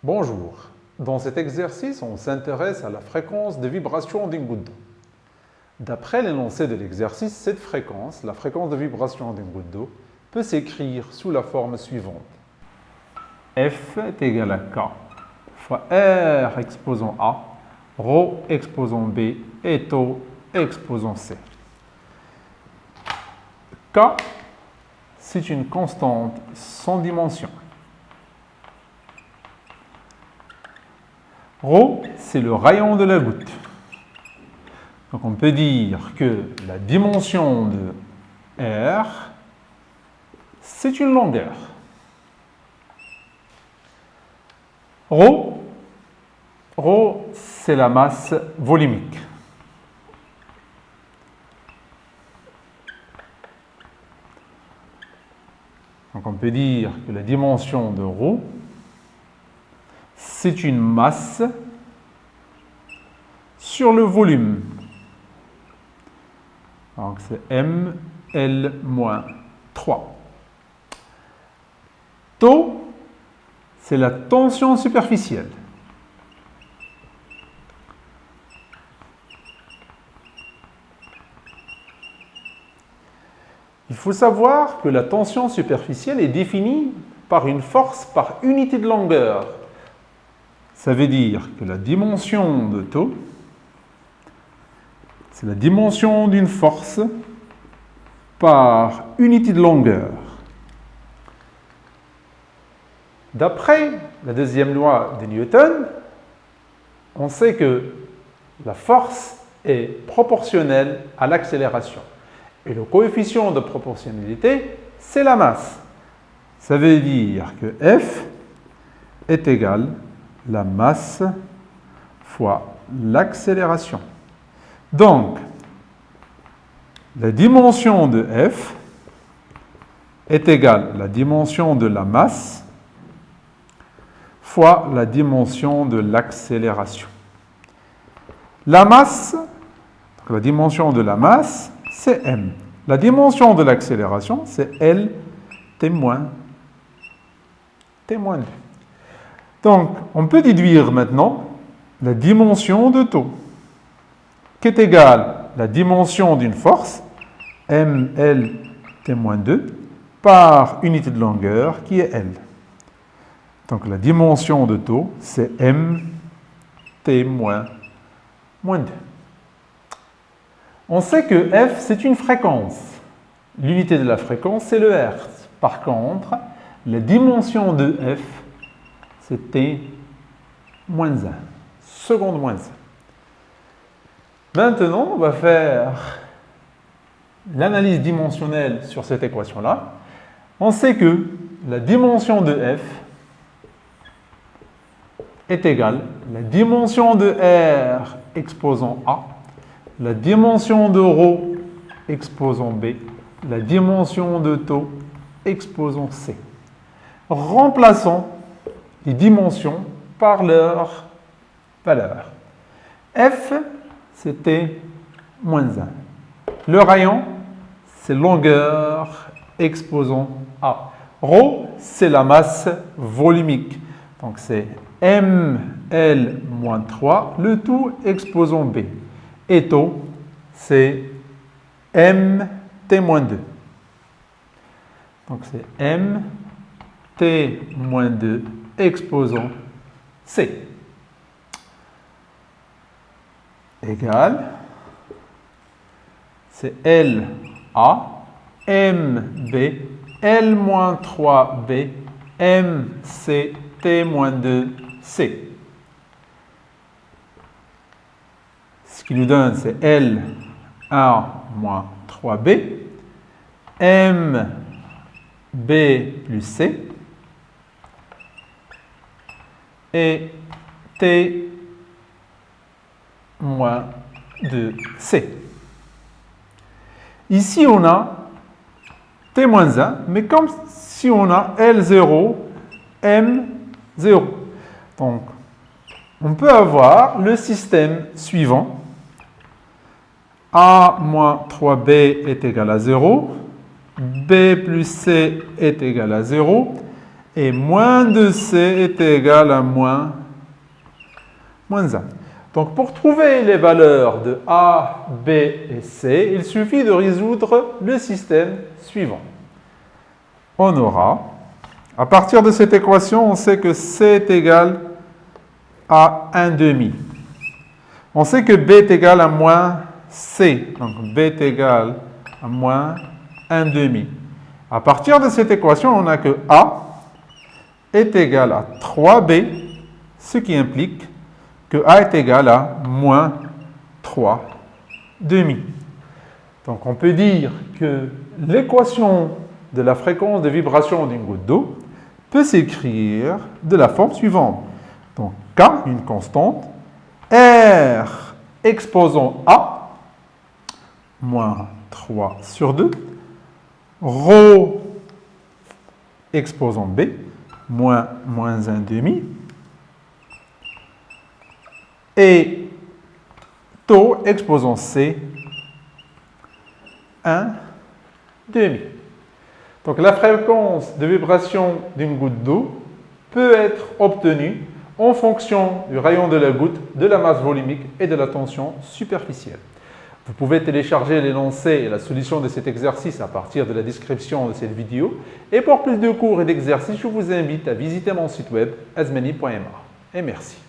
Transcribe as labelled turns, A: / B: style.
A: Bonjour. Dans cet exercice, on s'intéresse à la fréquence de vibration d'une goutte d'eau. D'après l'énoncé de l'exercice, cette fréquence, la fréquence de vibration d'une goutte d'eau, peut s'écrire sous la forme suivante. F est égal à K fois R exposant A, ρ exposant B et taux exposant C. K, c'est une constante sans dimension. Ρ, c'est le rayon de la goutte. Donc on peut dire que la dimension de R, c'est une longueur. Ρ, c'est la masse volumique. Donc on peut dire que la dimension de ρ, c'est une masse sur le volume. Donc c'est mL-3. Taux, c'est la tension superficielle. Il faut savoir que la tension superficielle est définie par une force par unité de longueur. Ça veut dire que la dimension de taux, c'est la dimension d'une force par unité de longueur. D'après la deuxième loi de Newton, on sait que la force est proportionnelle à l'accélération. Et le coefficient de proportionnalité, c'est la masse. Ça veut dire que F est égal à la masse fois l'accélération. Donc, la dimension de F est égale à la dimension de la masse fois la dimension de l'accélération. La masse, la dimension de la masse, c'est m. La dimension de l'accélération, c'est L témoin 2. Donc, on peut déduire maintenant la dimension de taux, qui est égale à la dimension d'une force, mL témoin 2, par unité de longueur, qui est L. Donc, la dimension de taux, c'est m témoin 2. On sait que F, c'est une fréquence. L'unité de la fréquence, c'est le Hertz. Par contre, la dimension de F, c'est T-1, seconde moins 1. Maintenant, on va faire l'analyse dimensionnelle sur cette équation-là. On sait que la dimension de F est égale à la dimension de R exposant A, la dimension de ρ exposant B, la dimension de taux exposant C. Remplaçons les dimensions par leur valeur. F, c'était -1. Le rayon, c'est longueur exposant A. ρ, c'est la masse volumique. Donc c'est mL-3, le tout exposant B. Et taux, c'est mT-2. Donc c'est mT-2 exposant C. Égale, c'est LA, MB, L-3B, MCT-2C. Ce qui nous donne, c'est L1-3B, MB plus C, et T-2C. Ici, on a T-1, mais comme si on a L0, M0. Donc, on peut avoir le système suivant. A-3B est égal à 0, B plus C est égal à 0, Et moins de C est égal à moins 1. Donc, pour trouver les valeurs de A, B et C, il suffit de résoudre le système suivant. On aura, à partir de cette équation, on sait que C est égal à 1,5. On sait que B est égal à moins C. Donc, B est égal à moins 1,5. À partir de cette équation, on a que A est égal à 3B, ce qui implique que A est égal à moins 3,5. Donc, on peut dire que l'équation de la fréquence de vibration d'une goutte d'eau peut s'écrire de la forme suivante. Donc, K, une constante, R exposant A, moins 3 sur 2, ρ exposant B, moins 1,5, et taux exposant C, 1,5. Donc la fréquence de vibration d'une goutte d'eau peut être obtenue en fonction du rayon de la goutte, de la masse volumique et de la tension superficielle. Vous pouvez télécharger l'énoncé et la solution de cet exercice à partir de la description de cette vidéo. Et pour plus de cours et d'exercices, je vous invite à visiter mon site web azmeni.ma. Et merci.